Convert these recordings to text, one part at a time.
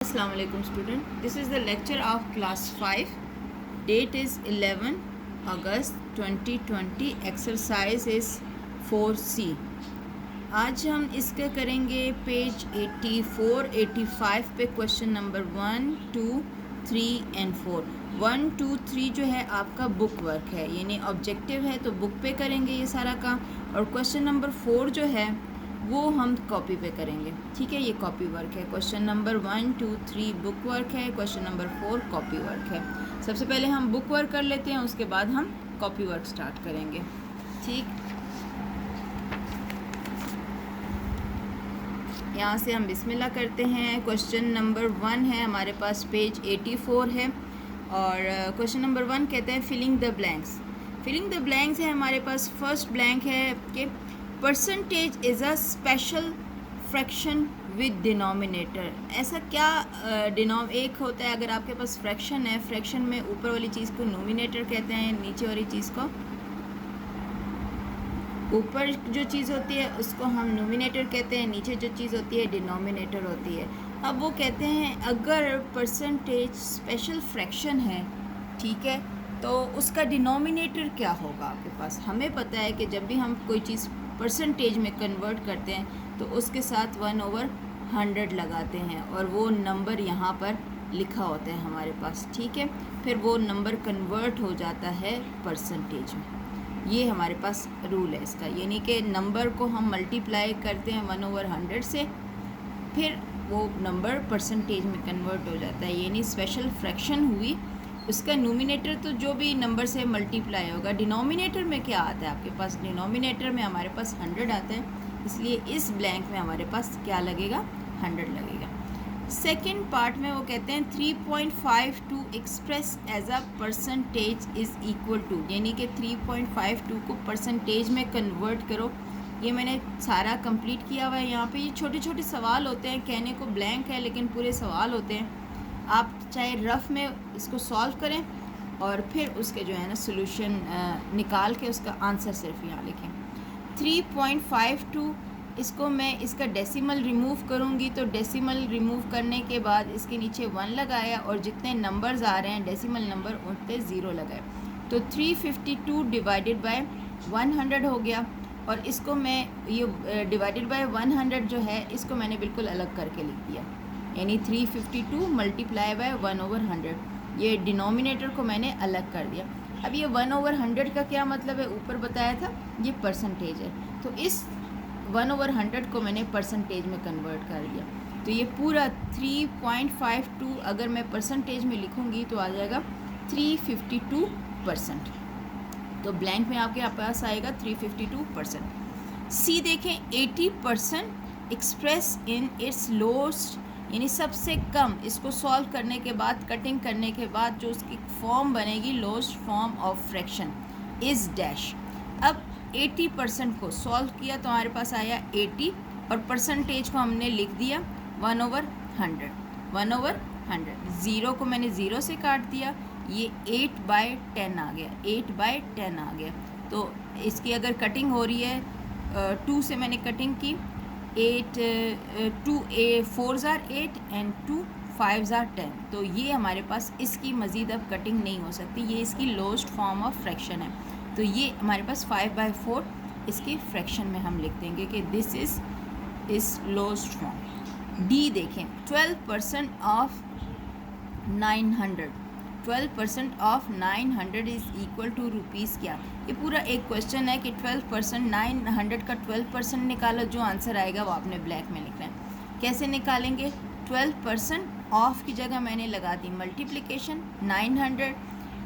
Assalamu alaikum student. This is the lecture of class 5. Date is 11 August 2020. Exercise is 4C. आज हम इसका करेंगे page 84, 85 पे question number 1, 2, 3 and 4. 1, 2, 3 जो है आपका बुक वर्क है, यानी ऑब्जेक्टिव है तो बुक पे करेंगे ये सारा काम. और क्वेश्चन नंबर 4 जो है वो हम कॉपी पे करेंगे. ठीक है, ये कॉपी वर्क है. क्वेश्चन नंबर 1, 2, 3 बुक वर्क है. क्वेश्चन नंबर 4 कॉपी वर्क है. सबसे पहले हम बुक वर्क कर लेते हैं, उसके बाद हम कॉपी वर्क स्टार्ट करेंगे. ठीक, यहाँ से हम बिस्मिल्लाह करते हैं. क्वेश्चन नंबर 1 है हमारे पास, पेज 84 है. और क्वेश्चन नंबर 1 कहते हैं filling the blanks. Filling the blanks है हमारे पास. फर्स्ट ब्लैंक है कि percentage is a special fraction with denominator. ऐसा क्या एक होता है, अगर आपके पास फ्रैक्शन है, फ्रैक्शन में ऊपर वाली चीज़ को नोमिनेटर कहते हैं, नीचे वाली चीज़ को, ऊपर जो चीज़ होती है उसको हम नोमिनेटर कहते हैं, नीचे जो चीज़ होती है डिनोमिनेटर होती है. अब वो कहते हैं अगर परसेंटेज स्पेशल फ्रैक्शन है, ठीक है, तो उसका डिनोमिनेटर क्या होगा आपके पास. हमें पता है कि जब भी हम कोई चीज़ परसेंटेज में कन्वर्ट करते हैं तो उसके साथ 1/100 लगाते हैं और वो नंबर यहाँ पर लिखा होता है हमारे पास. ठीक है, फिर वो नंबर कन्वर्ट हो जाता है परसेंटेज में. ये हमारे पास रूल है इसका, यानी कि नंबर को हम मल्टीप्लाई करते हैं 1/100 से, फिर वो नंबर परसेंटेज में कन्वर्ट हो जाता है. यानी स्पेशल फ्रैक्शन हुई, उसका नोमिनेटर तो जो भी नंबर से मल्टीप्लाई होगा. डिनोमिनेटर में क्या आता है आपके पास, डिनोमिनेटर में हमारे पास 100 आता है, इसलिए इस ब्लैंक में हमारे पास क्या लगेगा, 100 लगेगा. सेकेंड पार्ट में वो कहते हैं 3.52 express as a percentage is equal to, यानी कि 3.52 को परसेंटेज में कन्वर्ट करो. ये मैंने सारा कंप्लीट किया हुआ है. यहाँ पे ये छोटे छोटे सवाल होते हैं, कहने को ब्लैंक है लेकिन पूरे सवाल होते हैं. आप चाहे रफ़ में इसको सॉल्व करें और फिर उसके जो है ना सोल्यूशन निकाल के उसका आंसर सिर्फ यहाँ लिखें. 3.52 इसको मैं इसका डेसिमल रिमूव करूँगी, तो डेसिमल रिमूव करने के बाद इसके नीचे 1 लगाया और जितने नंबर्स आ रहे हैं डेसिमल नंबर उतने 0 लगाए, तो 352 डिवाइडेड बाय 100 हो गया. और इसको मैं ये डिवाइडेड बाय 100 जो है इसको मैंने बिल्कुल अलग करके लिख दिया, यानी 352 मल्टीप्लाई बाय 1/100. ये डिनोमिनेटर को मैंने अलग कर दिया. अब ये 1/100 का क्या मतलब है, ऊपर बताया था ये परसेंटेज है, तो इस 1/100 को मैंने परसेंटेज में कन्वर्ट कर दिया. तो ये पूरा 3.52 अगर मैं परसेंटेज में लिखूँगी तो आ जाएगा 352%. तो ब्लैंक में आपके पास आएगा 352%. सी देखें, 80% एक्सप्रेस इन इट्स लोएस्ट, यानी सबसे कम. इसको सॉल्व करने के बाद, कटिंग करने के बाद जो उसकी फॉर्म बनेगी, lowest form of fraction is dash. अब 80% को सॉल्व किया तो हमारे पास आया 80 और परसेंटेज को हमने लिख दिया 1/100. 1/100 ज़ीरो को मैंने ज़ीरो से काट दिया, ये 8/10 आ गया, 8/10 आ गया. तो इसकी अगर कटिंग हो रही है 2 से मैंने कटिंग की, 4s are 8 and 2 5s are 10. तो ये हमारे पास इसकी मज़ीद अब कटिंग नहीं हो सकती, ये इसकी लोएस्ट फॉर्म ऑफ फ्रैक्शन है. तो ये हमारे पास 5/4 इसकी फ्रैक्शन में हम लिख देंगे कि this is lowest form. D देखें, 12% of 900. 12% of 900 is equal to rupees क्या. ये पूरा एक क्वेश्चन है कि 12% 900 का 12% निकालो, जो आंसर आएगा वो आपने ब्लैक में लिखना है. कैसे निकालेंगे, 12% ऑफ की जगह मैंने लगा दी मल्टीप्लिकेशन 900.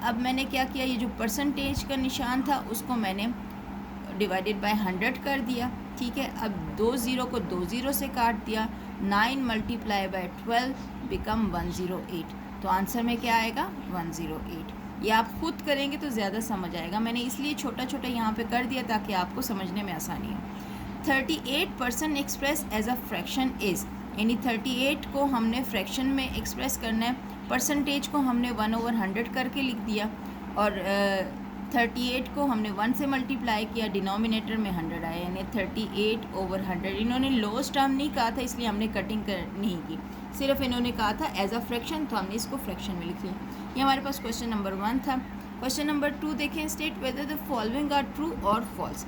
अब मैंने क्या किया, ये जो परसेंटेज का निशान था उसको मैंने डिवाइडेड बाय 100 कर दिया. ठीक है, अब 2 ज़ीरो को 2 ज़ीरो से काट दिया, 9 मल्टीप्लाई बाय 12 बिकम 108. तो आंसर में क्या आएगा, 108. ये आप खुद करेंगे तो ज़्यादा समझ आएगा, मैंने इसलिए छोटा छोटा यहाँ पे कर दिया ताकि आपको समझने में आसानी हो. 38% express as a fraction is, यानी 38 को हमने फ्रैक्शन में एक्सप्रेस करना है, परसेंटेज को हमने 1/100 करके लिख दिया और 38 को हमने 1 से मल्टीप्लाई किया, डिनोमिनेटर में 100 आया, यानी 38/100। इन्होंने लोएस्ट टर्म नहीं कहा था, इसलिए हमने कटिंग नहीं की, सिर्फ इन्होंने कहा था एज अ फ्रैक्शन, तो हमने इसको फ्रैक्शन में लिख लिया। ये हमारे पास क्वेश्चन नंबर 1 था। क्वेश्चन नंबर 2 देखें, state whether the following are true और फॉल्स।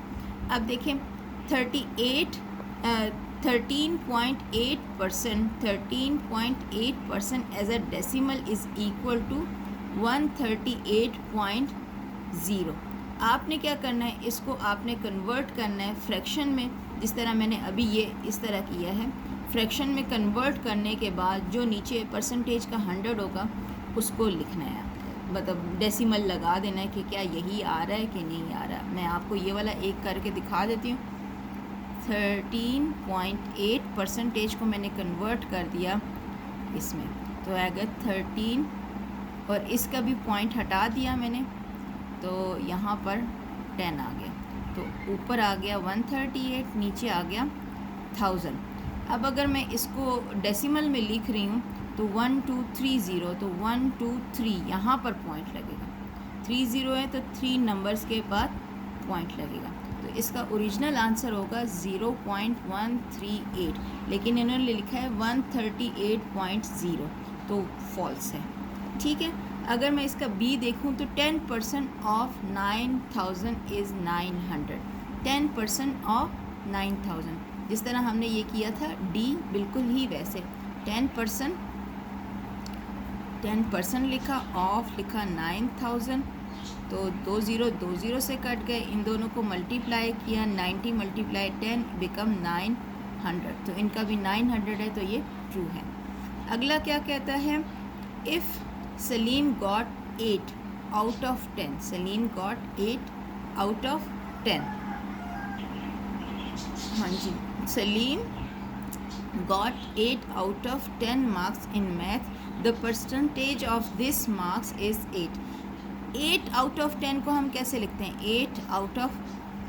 अब देखें 13.8% as a decimal is equal to 138.0। आपने क्या करना है, इसको आपने कन्वर्ट करना है फ्रैक्शन में, जिस तरह मैंने अभी ये इस तरह किया है। फ्रैक्शन में कन्वर्ट करने के बाद जो नीचे परसेंटेज का 100 होगा उसको लिखना है, मतलब डेसिमल लगा देना है कि क्या यही आ रहा है कि नहीं आ रहा। मैं आपको ये वाला एक करके दिखा देती हूँ। 13.8% को मैंने कन्वर्ट कर दिया इसमें, तो आएगा 13, और इसका भी पॉइंट हटा दिया मैंने, तो यहाँ पर 10 आ गया, तो ऊपर आ गया 138, नीचे आ गया 1000। अब अगर मैं इसको डेसिमल में लिख रही हूँ तो 1230, तो 123 यहाँ पर पॉइंट लगेगा, 30 है तो 3 नंबर्स के बाद पॉइंट लगेगा, तो इसका ओरिजिनल आंसर होगा 0.138, लेकिन इन्होंने लिखा है 138.0, तो फॉल्स है। ठीक है, अगर मैं इसका बी देखूं तो 10% ऑफ 9000 इज़ 900, 10% ऑफ 9000, जिस तरह हमने ये किया था डी, बिल्कुल ही वैसे 10% लिखा, ऑफ लिखा 9000, तो 20 से कट गए, इन दोनों को मल्टीप्लाई किया, 90 × 10 बिकम 900, तो इनका भी 900 है, तो ये ट्रू है। अगला क्या कहता है, if Salim got 8 out of 10, Salim got 8 out of 10, हाँ जी, Salim got 8 out of 10 marks in math, the percentage of this marks is 8. 8 out of 10 को हम कैसे लिखते हैं, 8 out of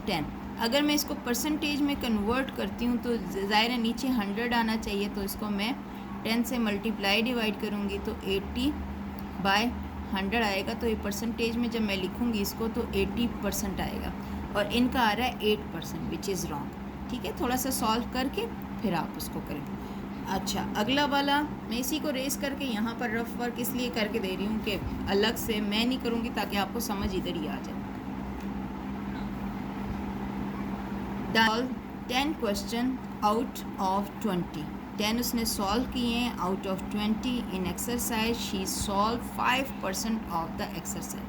10। अगर मैं इसको परसेंटेज में कन्वर्ट करती हूँ तो ज़ाहिर है नीचे 100 आना चाहिए, तो इसको मैं 10 से मल्टीप्लाई डिवाइड करूँगी तो 80/100 आएगा, तो ये परसेंटेज में जब मैं लिखूँगी इसको तो 80% आएगा, और इनका आ रहा है 8%, विच इज़ रॉन्ग। ठीक है, थोड़ा सा सॉल्व करके फिर आप उसको करें। अच्छा, अगला वाला मैं इसी को रेस करके यहाँ पर रफ वर्क इसलिए करके दे रही हूँ कि अलग से मैं नहीं करूँगी, ताकि आपको समझ इधर ही आ जाए। 10 क्वेश्चन आउट ऑफ 20, 10 उसने सॉल्व किए हैं out of 20 in exercise, she solve 5% of the exercise.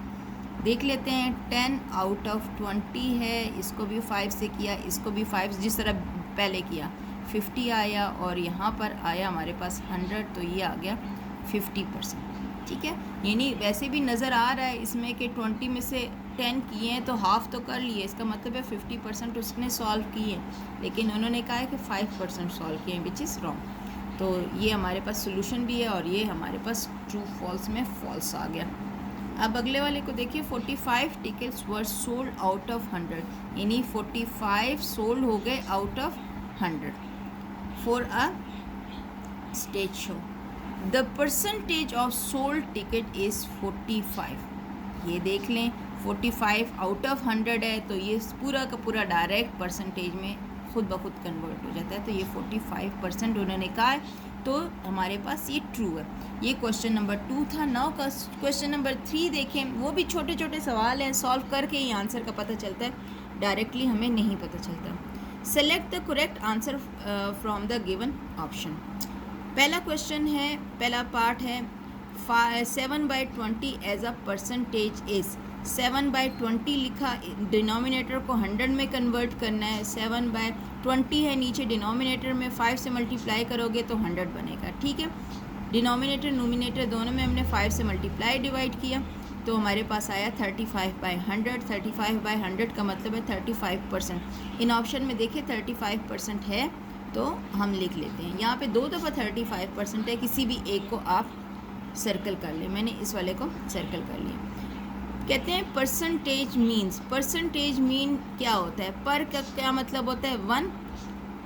देख लेते हैं, 10 आउट ऑफ 20 है, इसको भी 5 से किया, इसको भी 5, जिस तरह पहले किया, 50 आया, और यहाँ पर आया हमारे पास 100, तो ये आ गया 50%। ठीक है, यानी वैसे भी नज़र आ रहा है इसमें कि 20 में से 10 किए हैं तो हाफ़ तो कर लिए, इसका मतलब है 50% उसने सॉल्व किए, लेकिन उन्होंने कहा है कि 5% सॉल्व किए, विच इज़ रॉन्ग। तो ये हमारे पास सोल्यूशन भी है, और ये हमारे पास ट्रू फॉल्स में फॉल्स आ गया। अब अगले वाले को देखिए, 45 tickets were sold out of 100, यानी 45 सोल्ड हो गए out of 100 for a stage show. The percentage of sold ticket is 45। ये देख लें, 45 आउट ऑफ 100 है, तो ये पूरा का पूरा डायरेक्ट परसेंटेज में खुद ब खुद कन्वर्ट हो जाता है, तो ये 45% उन्होंने कहा है, तो हमारे पास ये ट्रू है। ये क्वेश्चन नंबर 2 था। नाउ का क्वेश्चन नंबर 3 देखें, वो भी छोटे छोटे सवाल हैं, सॉल्व करके ही आंसर का पता चलता है, डायरेक्टली हमें नहीं पता चलता। Select the correct answer from the given option. पहला क्वेश्चन है, पहला पार्ट है 7/20 एज अ परसेंटेज इज़। 7/20 लिखा, डिनोमिनेटर को 100 में कन्वर्ट करना है, 7/20 है, नीचे डिनोमिनेटर में 5 से मल्टीप्लाई करोगे तो 100 बनेगा। ठीक है, डिनोमिनेटर नोमिनेटर दोनों में हमने 5 से मल्टीप्लाई डिवाइड किया, तो हमारे पास आया 35/100। 35/100 का मतलब है 35%। इन ऑप्शन में देखिए 35% है, तो हम लिख लेते हैं। यहाँ पे 2 दफ़ा 35% है, किसी भी एक को आप सर्कल कर लें। मैंने इस वाले को सर्कल कर लिया। कहते हैं परसेंटेज मीन्स, परसेंटेज मीन क्या होता है, पर का क्या मतलब होता है 1,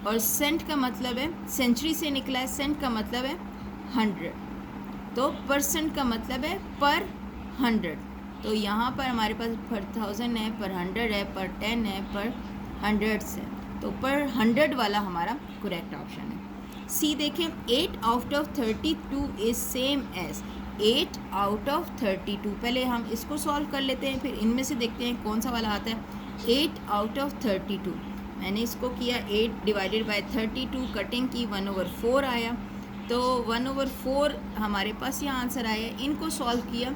और सेंट का मतलब है, सेंचुरी से निकला है, सेंट का मतलब है 100, तो परसेंट का मतलब है पर 100, तो यहाँ पर हमारे पास पर 1000 है, पर 100 है, पर 10 है, पर 100 है, तो पर 100 वाला हमारा करेक्ट ऑप्शन है। सी देखें, 8 out of 32 is same as 8 out of 32। पहले हम इसको सॉल्व कर लेते हैं, फिर इनमें से देखते हैं कौन सा वाला आता है। 8 आउट ऑफ 32, मैंने इसको किया 8 डिवाइडेड बाय 32, कटिंग की 1/4 आया, तो 1/4 हमारे पास ये आंसर आया। इनको सॉल्व किया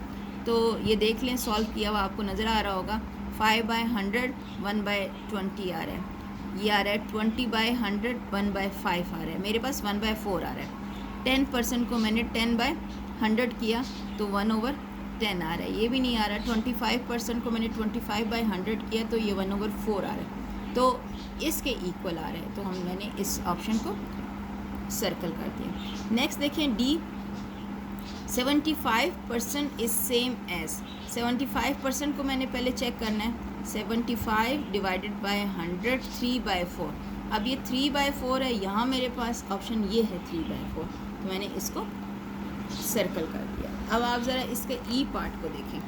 तो ये देख लें, सॉल्व किया हुआ आपको नज़र आ रहा होगा। 5/100 1/20 आ रहा है, ये आ रहा है 20/100 1/5 आ रहा है, मेरे पास 1/4 आ रहा है। 10% को मैंने 10/100 किया तो 1/10 आ रहा है, ये भी नहीं आ रहा। 25% को मैंने 25/100 किया तो ये 1/4 आ रहा है, तो इसके इक्वल आ रहा है, तो मैंने इस ऑप्शन को सर्कल कर दिया। नेक्स्ट देखें डी, 75% इज सेम एज। 75% को मैंने पहले चेक करना है। 75 डिवाइडेड बाय 100 3/4। अब ये 3/4 है, यहाँ मेरे पास ऑप्शन ये है 3/4, तो मैंने इसको सर्कल कर दिया। अब आप ज़रा इसके ई पार्ट को देखें।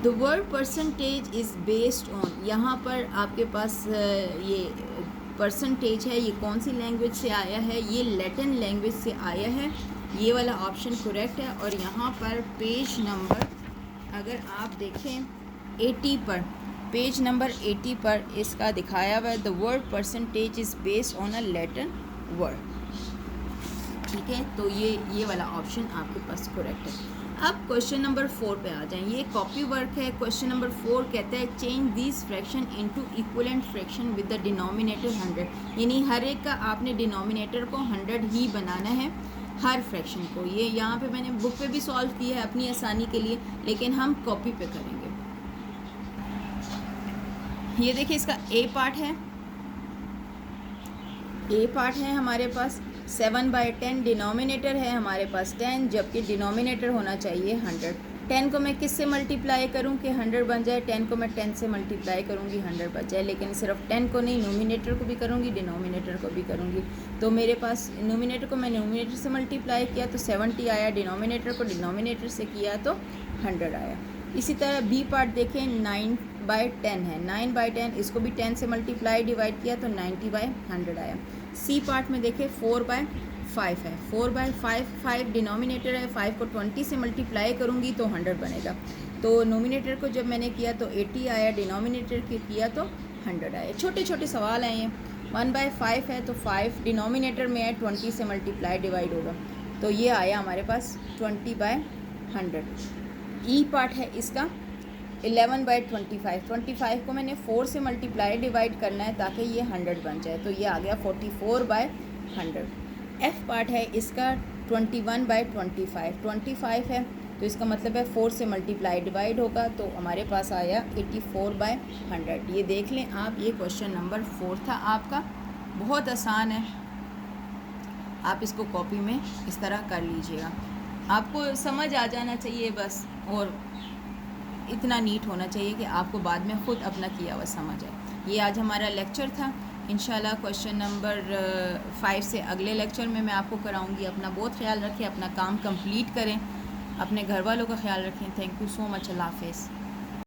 The word percentage is based on, यहाँ पर आपके पास ये परसेंटेज है, ये कौन सी लैंग्वेज से आया है? ये लैटिन लैंग्वेज से आया है, ये वाला ऑप्शन करेक्ट है। और यहाँ पर पेज नंबर अगर आप देखें 80 पर, पेज नंबर 80 पर इसका दिखाया हुआ है the word percentage is based on a Latin word, ठीक है, तो ये वाला ऑप्शन आपके पास करेक्ट है। अब क्वेश्चन नंबर 4 पे आ जाएं। ये कॉपी वर्क है। क्वेश्चन नंबर 4 कहता है change this fraction into equivalent fraction with the denominator 100, यानी हर एक का आपने डिनोमिनेटर को 100 ही बनाना है हर फ्रैक्शन को। ये यहाँ पे मैंने बुक पे भी सॉल्व किया है अपनी आसानी के लिए, लेकिन हम कॉपी पे करेंगे। ये देखिए इसका ए पार्ट है, ए पार्ट है हमारे पास 7/10, डिनोमिनेटर है हमारे पास 10, जबकि डिनोमिनेटर होना चाहिए 100। 10 को मैं किससे मल्टीप्लाई करूं कि 100 बन जाए? 10 को मैं 10 से मल्टीप्लाई करूंगी 100 बन जाए, लेकिन सिर्फ 10 को नहीं, नोमिनेटर को भी करूंगी, डिनोमिनेटर को भी करूंगी। तो मेरे पास नोमिनेटर को मैं नोमिनेटर से मल्टीप्लाई किया तो 70 आया, डिनोमिनेटर को डिनोमिनेटर से किया तो 100 आया। इसी तरह बी पार्ट देखें, 9/10 है, 9/10 इसको भी 10 से मल्टीप्लाई डिवाइड किया तो 90/100 आया। सी पार्ट में देखें 4/5 है, 4/5 5 डिनोमिनेटर है, 5 को 20 से मल्टीप्लाई करूँगी तो 100 बनेगा। तो नोमिनेटर को जब मैंने किया तो 80 आया, डिनोमिनेटर के किया तो 100 आया। छोटे छोटे सवाल हैं ये। 1/5 है तो 5 डिनोमिनेटर में है, 20 से मल्टीप्लाई डिवाइड होगा तो ये आया हमारे पास 20/100। ई पार्ट है इसका 11/25, 25 को मैंने 4 से मल्टीप्लाई डिवाइड करना है ताकि ये 100 बन जाए, तो ये आ गया 44/100। एफ पार्ट है इसका 21/25, 25 है तो इसका मतलब है 4 से मल्टीप्लाई डिवाइड होगा तो हमारे पास आया 84/100। ये देख लें आप, ये क्वेश्चन नंबर 4 था आपका, बहुत आसान है, आप इसको कॉपी में इस तरह कर लीजिएगा। आपको समझ आ जाना चाहिए बस, और इतना नीट होना चाहिए कि आपको बाद में ख़ुद अपना किया हुआ समझ आए। ये आज हमारा लेक्चर था। इंशाल्लाह क्वेश्चन नंबर 5 से अगले लेक्चर में मैं आपको कराऊंगी। अपना बहुत ख्याल रखें, अपना काम कंप्लीट करें, अपने घर वालों का ख्याल रखें। Thank you so much. अल्लाह हाफ़िज़।